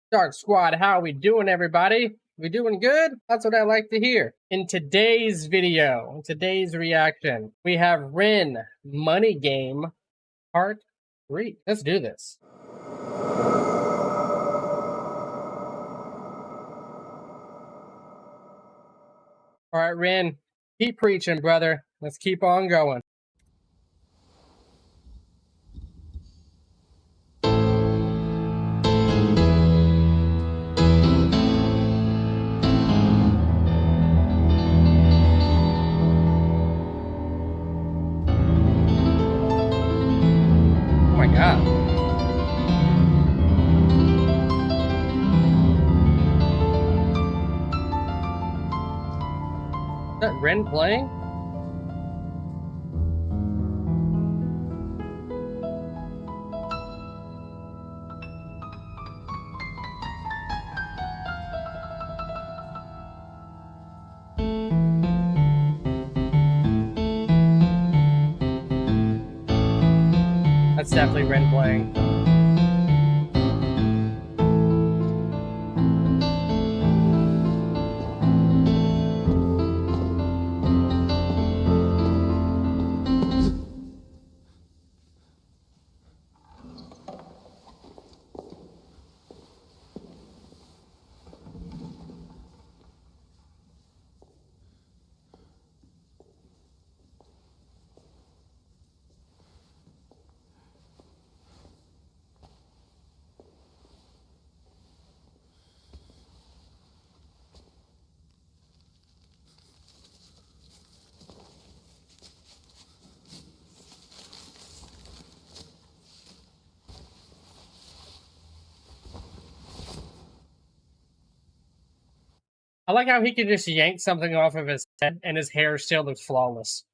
Dark Squad, how we doing, everybody? We doing good? That's what I like to hear. In today's video, in today's reaction, we have Ren Money Game Part 3. Let's do this. All right, Ren, keep preaching, brother. Let's keep on going. Oh my god. Is that Ren playing? That's definitely Ren playing. I like how he can just yank something off of his head and his hair still looks flawless.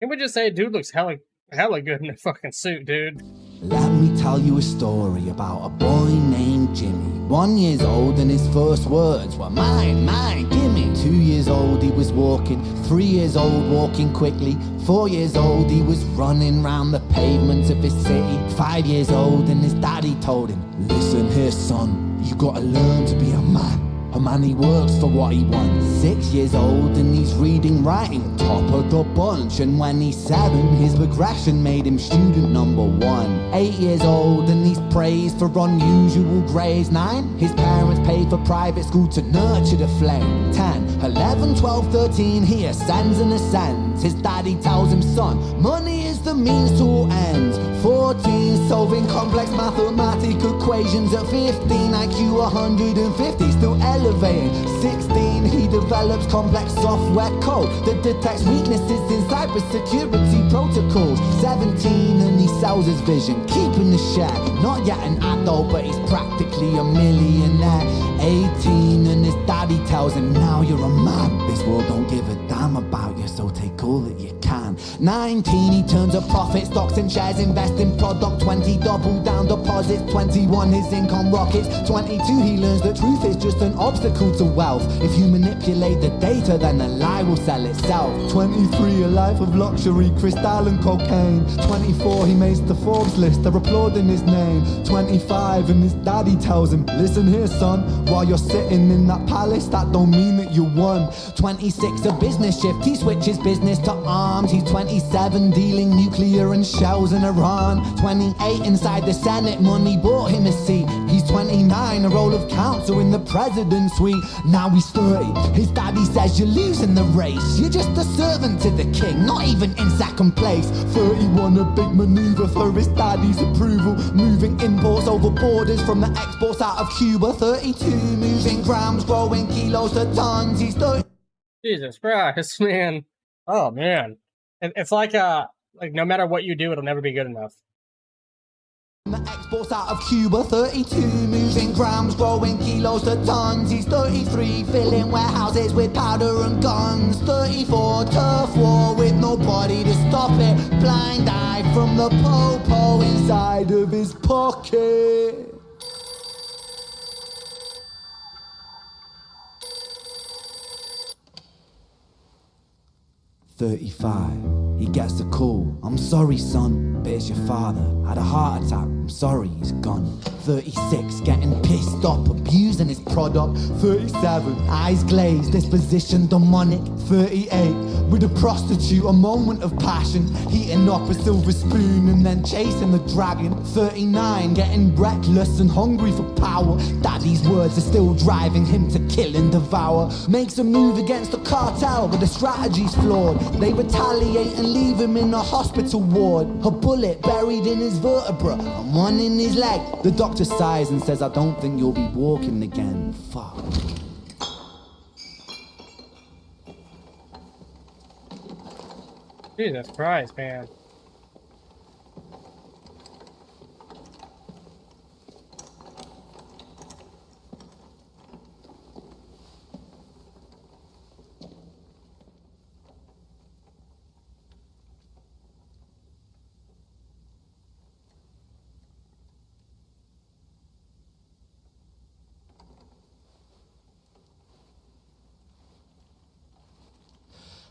Can we just say, dude looks hella good in a fucking suit, dude? Let me tell you a story about a boy named Jimmy. 1 year old and his first words were mine, gimme. 2 years old he was walking, 3 years old walking quickly. 4 years old he was running round the pavements of his city. 5 years old and his daddy told him, listen here son, you gotta learn to be a man. A man, he works for what he wants. 6 years old and he's reading, writing, top of the bunch. And when he's 7, his progression made him student number 1. 8 years old and he's praised for unusual grades. 9, his parents paid for private school to nurture the flame. 10, 11, 12, 13, he ascends and ascends. His daddy tells him, son, money is the means to all ends. 14, solving complex mathematical equations. At 15, IQ 150, still elevating. 16, he develops complex software code that detects weaknesses in cybersecurity protocols. 17, and he sells his vision, keeping the share. Not yet an adult, but he's practically a millionaire. 18, and his daddy tells him, now you're a man. This world don't give a damn about you, so take all that you can. 19, he turns a profit, stocks and shares, invest in product. 20, double down deposits. 21, his income rockets. 22, he learns the truth is just an obstacle to wealth. If you manipulate the data, then a lie will sell itself. 23, a life of luxury, crystal and cocaine. 24, he makes the Forbes list, they're applauding his name. 25, and his daddy tells him, listen here son, while you're sitting in that palace, that don't mean that you won. 26, a business shift, he switches business to arms. He's 27, dealing nuclear and shells in Iran. 28, inside the Senate, money bought him a seat. He's 29, a role of counsel in the president's suite. Now he's 30, his daddy says you're losing the race. You're just a servant to the king, not even in second place. 31, a big maneuver for his daddy's approval, moving imports over borders from the exports out of Cuba. 32, moving grams, growing kilos to tons. He's 30. Jesus Christ, man. Oh man. It's like no matter what you do, it'll never be good enough. exports out of Cuba. 32 moving grams, growing kilos to tons. He's 33, filling warehouses with powder and guns. 34, turf war with nobody to stop it. Blind eye from the po-po inside of his pocket. 35, he gets a call. I'm sorry, son, but it's your father. Had a heart attack, I'm sorry, he's gone. 36, getting pissed off, abusing his product. 37, eyes glazed, disposition demonic. 38, with a prostitute, a moment of passion. Heating up a silver spoon and then chasing the dragon. 39, getting reckless and hungry for power. Daddy's words are still driving him to kill and devour. Makes a move against the cartel, but the strategy's flawed. They retaliate and leave him in a hospital ward. A bullet buried in his vertebra and one in his leg. The doctor sighs and says, I don't think you'll be walking again. Fuck. Jesus Christ, man.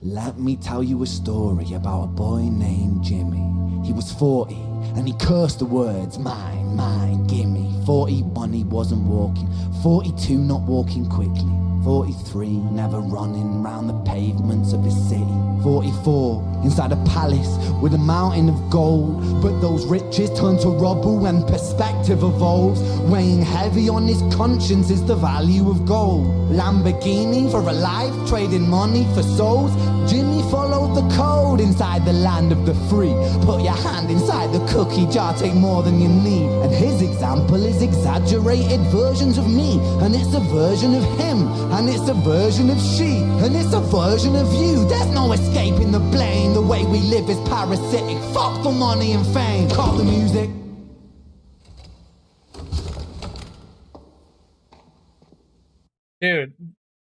Let me tell you a story about a boy named Jimmy. He was 40 and he cursed the words, mine, mine, gimme. 41 he wasn't walking, 42 not walking quickly, 43 never running round the pavements of his city, 44 inside a palace with a mountain of gold. But those riches turn to rubble and perspective evolves. Weighing heavy on his conscience is the value of gold. Lamborghini for a life, trading money for souls. Jimmy followed the code inside the land of the free. Put your hand inside the cookie jar, take more than you need. And his example is exaggerated versions of me. And it's a version of him, and it's a version of she, and it's a version of you. There's no escaping the blame. The way we live is parasitic. Fuck the money and fame. Call the music. Dude,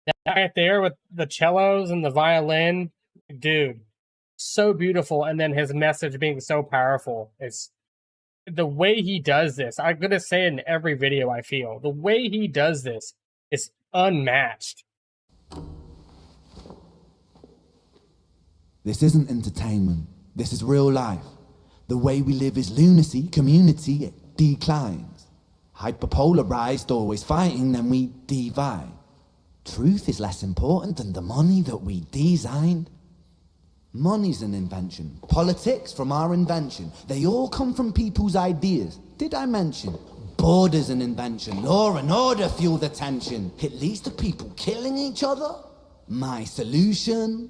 that right there with the cellos and the violin, dude, so beautiful. And then his message being so powerful. It's the way he does this. I'm going to say it in every video I feel. The way he does this is unmatched. This isn't entertainment. This is real life. The way we live is lunacy, community, it declines. Hyperpolarized, always fighting, then we divide. Truth is less important than the money that we designed. Money's an invention. Politics from our invention. They all come from people's ideas. Did I mention? Border's an invention. Law and order fuel the tension. It leads to people killing each other. My solution?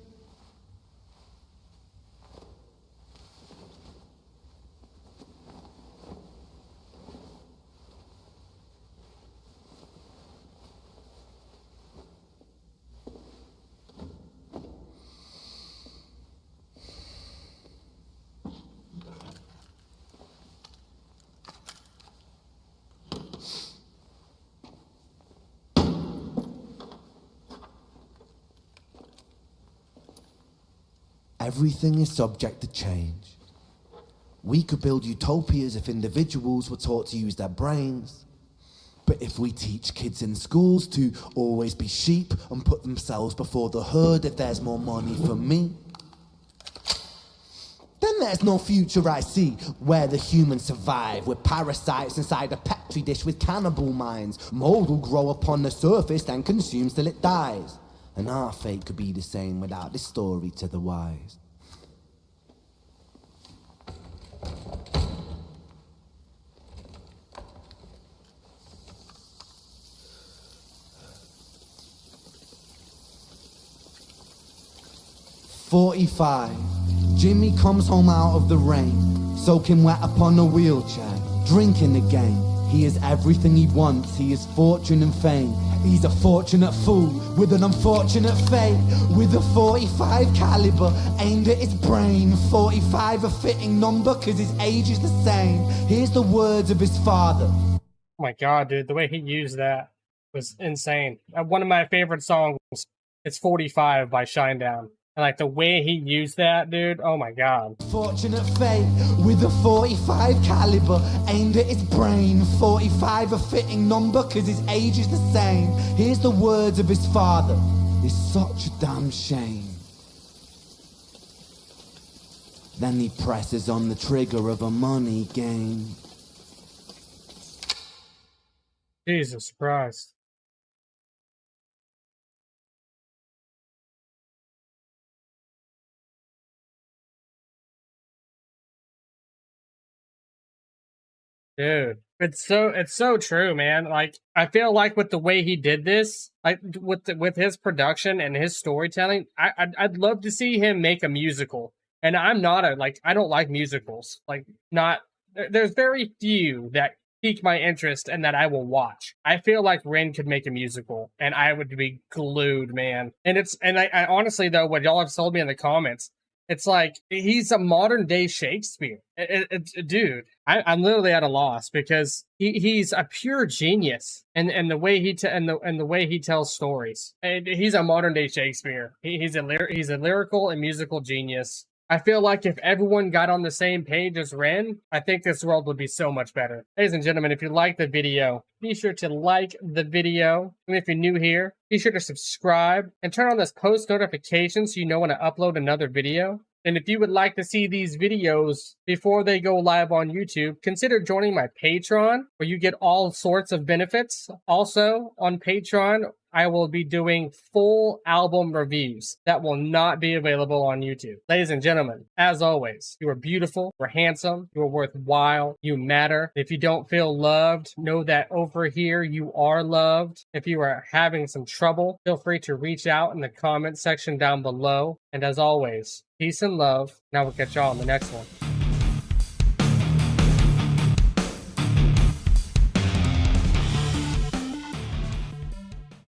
Everything is subject to change. We could build utopias if individuals were taught to use their brains. But if we teach kids in schools to always be sheep and put themselves before the herd if there's more money for me, then there's no future I see where the humans survive. We're parasites inside a petri dish with cannibal minds. Mold will grow upon the surface and consumes till it dies. And our fate could be the same without this story to the wise. "45, Jimmy comes home out of the rain, soaking wet upon a wheelchair, drinking again. He is everything he wants, he is fortune and fame. He's a fortunate fool with an unfortunate fate. With a 45 caliber aimed at his brain. 45 a fitting number cause his age is the same. Here's the words of his father. Oh my god, dude, the way he used that was insane. One of my favorite songs, it's 45 by Shinedown. And like the way he used that, dude, oh my god. Fortunate fate with a 45 caliber aimed at his brain. 45 a fitting number cause his age is the same. Here's the words of his father. It's such a damn shame. Then he presses on the trigger of a money game. Jesus Christ. Dude, it's so true, man. Like I feel like with the way he did this, like with his production and his storytelling, I'd love to see him make a musical. And I'm not I don't like musicals. Like not there's very few that pique my interest and that I will watch. I feel like Rin could make a musical and I would be glued, man. And I honestly though, what y'all have told me in the comments, it's like he's a modern day Shakespeare. Dude, I'm literally at a loss because he's a pure genius, and the way the way he tells stories. And he's a modern day Shakespeare. He's a lyrical and musical genius. I feel like if everyone got on the same page as Ren, I think this world would be so much better. Ladies and gentlemen, if you like the video, be sure to like the video. And if you're new here, be sure to subscribe and turn on this post notification so you know when I upload another video. And if you would like to see these videos before they go live on YouTube, consider joining my Patreon, where you get all sorts of benefits. Also, on Patreon, I will be doing full album reviews that will not be available on YouTube. Ladies and gentlemen, as always, you are beautiful, you're handsome, you are worthwhile, you matter. If you don't feel loved, know that over here you are loved. If you are having some trouble, feel free to reach out in the comment section down below. And as always, peace and love. Now we'll catch y'all on the next one.